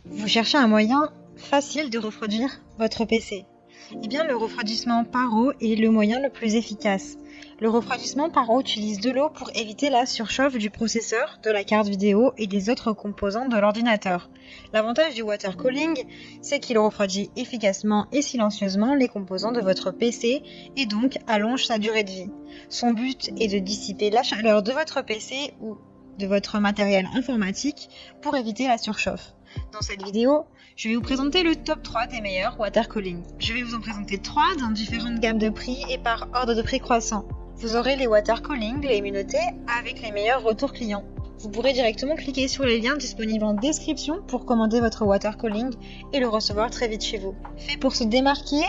Vous cherchez un moyen facile de refroidir votre PC. Eh bien, le refroidissement par eau est le moyen le plus efficace. Le refroidissement par eau utilise de l'eau pour éviter la surchauffe du processeur, de la carte vidéo et des autres composants de l'ordinateur. L'avantage du water cooling, c'est qu'il refroidit efficacement et silencieusement les composants de votre PC et donc allonge sa durée de vie. Son but est de dissiper la chaleur de votre PC ou de votre matériel informatique pour éviter la surchauffe. Dans cette vidéo, je vais vous présenter le top 3 des meilleurs water cooling. Je vais vous en présenter 3 dans différentes gammes de prix et par ordre de prix croissant. Vous aurez les water cooling, les mieux notés, avec les meilleurs retours clients. Vous pourrez directement cliquer sur les liens disponibles en description pour commander votre water cooling et le recevoir très vite chez vous. Fait pour se démarquer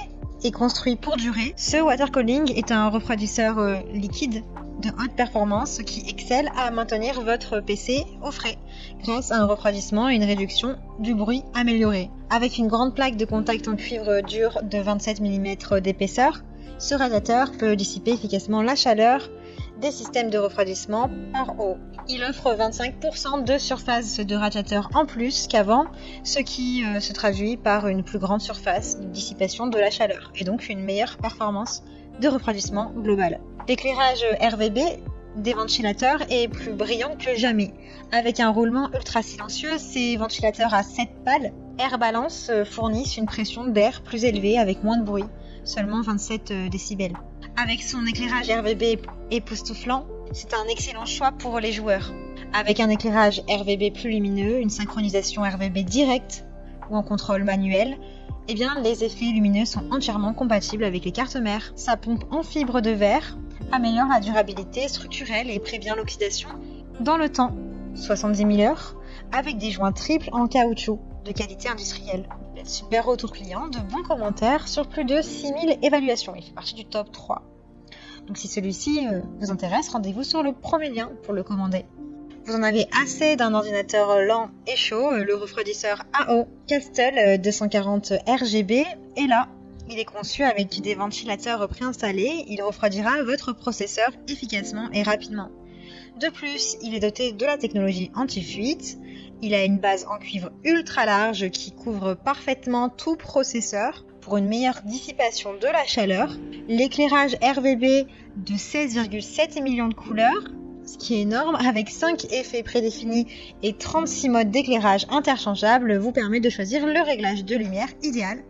et construit pour durer, ce water cooling est un refroidisseur liquide de haute performance qui excelle à maintenir votre PC au frais grâce à un refroidissement et une réduction du bruit améliorée. Avec une grande plaque de contact en cuivre dur de 27 mm d'épaisseur, ce radiateur peut dissiper efficacement la chaleur des systèmes de refroidissement par eau. Il offre 25% de surface de radiateur en plus qu'avant, ce qui se traduit par une plus grande surface de dissipation de la chaleur et donc une meilleure performance de refroidissement global. L'éclairage RVB des ventilateurs est plus brillant que jamais. Avec un roulement ultra silencieux, ces ventilateurs à 7 pales Air Balance fournissent une pression d'air plus élevée avec moins de bruit, seulement 27 décibels. Avec son éclairage RVB époustouflant, c'est un excellent choix pour les joueurs. Avec un éclairage RVB plus lumineux, une synchronisation RVB directe ou en contrôle manuel, eh bien, les effets lumineux sont entièrement compatibles avec les cartes mères. Sa pompe en fibre de verre améliore la durabilité structurelle et prévient l'oxydation dans le temps, 70 000 heures, avec des joints triples en caoutchouc de qualité industrielle. Il y a de super retours clients, de bons commentaires sur plus de 6000 évaluations. Il fait partie du top 3. Donc si celui-ci vous intéresse, rendez-vous sur le premier lien pour le commander. Vous en avez assez d'un ordinateur lent et chaud, le refroidisseur AO Castel 240 RGB est là. Il est conçu avec des ventilateurs préinstallés, il refroidira votre processeur efficacement et rapidement. De plus, il est doté de la technologie anti-fuite, il a une base en cuivre ultra large qui couvre parfaitement tout processeur pour une meilleure dissipation de la chaleur, l'éclairage RVB de 16,7 millions de couleurs, ce qui est énorme, avec 5 effets prédéfinis et 36 modes d'éclairage interchangeables, vous permet de choisir le réglage de lumière idéal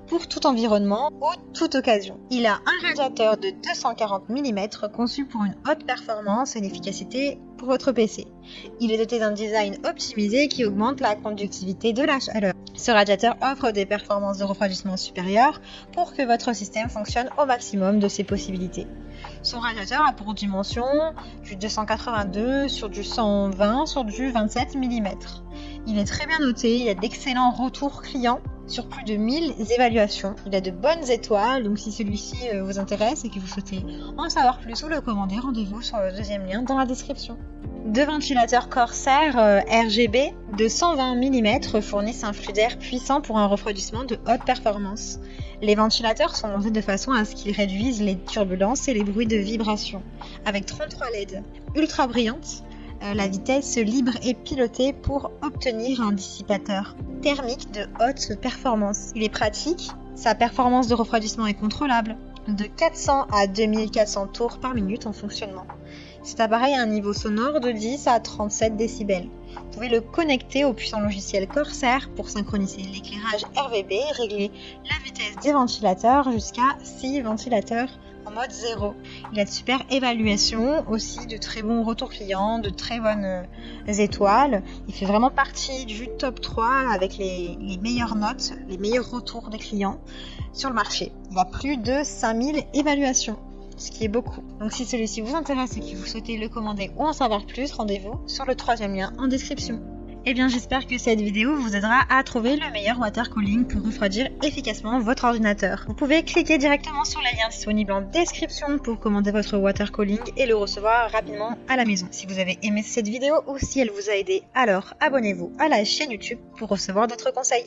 pour tout environnement ou toute occasion. Il a un radiateur de 240 mm conçu pour une haute performance et une efficacité pour votre PC. Il est doté d'un design optimisé qui augmente la conductivité de la chaleur. Ce radiateur offre des performances de refroidissement supérieures pour que votre système fonctionne au maximum de ses possibilités. Son radiateur a pour dimension du 282 sur du 120 sur du 27 mm. Il est très bien noté, il a d'excellents retours clients sur plus de 1000 évaluations. Il a de bonnes étoiles, donc si celui-ci vous intéresse et que vous souhaitez en savoir plus ou le commander, rendez-vous sur le deuxième lien dans la description. Deux ventilateurs Corsair RGB de 120 mm fournissent un flux d'air puissant pour un refroidissement de haute performance. Les ventilateurs sont montés de façon à ce qu'ils réduisent les turbulences et les bruits de vibration. Avec 33 LED ultra brillantes, la vitesse libre est pilotée pour obtenir un dissipateur thermique de haute performance. Il est pratique, sa performance de refroidissement est contrôlable, de 400 à 2400 tours par minute en fonctionnement. Cet appareil a un niveau sonore de 10 à 37 décibels. Vous pouvez le connecter au puissant logiciel Corsair pour synchroniser l'éclairage RVB et régler la vitesse des ventilateurs jusqu'à 6 ventilateurs en mode 0. Il a de super évaluations, aussi de très bons retours clients, de très bonnes étoiles. Il fait vraiment partie du top 3 avec les meilleures notes, les meilleurs retours des clients sur le marché. Il a plus de 5000 évaluations, ce qui est beaucoup. Donc si celui-ci vous intéresse et que vous souhaitez le commander ou en savoir plus, rendez-vous sur le troisième lien en description. Eh bien, j'espère que cette vidéo vous aidera à trouver le meilleur water cooling pour refroidir efficacement votre ordinateur. Vous pouvez cliquer directement sur les liens disponibles en description pour commander votre water cooling et le recevoir rapidement à la maison. Si vous avez aimé cette vidéo ou si elle vous a aidé, alors abonnez-vous à la chaîne YouTube pour recevoir d'autres conseils.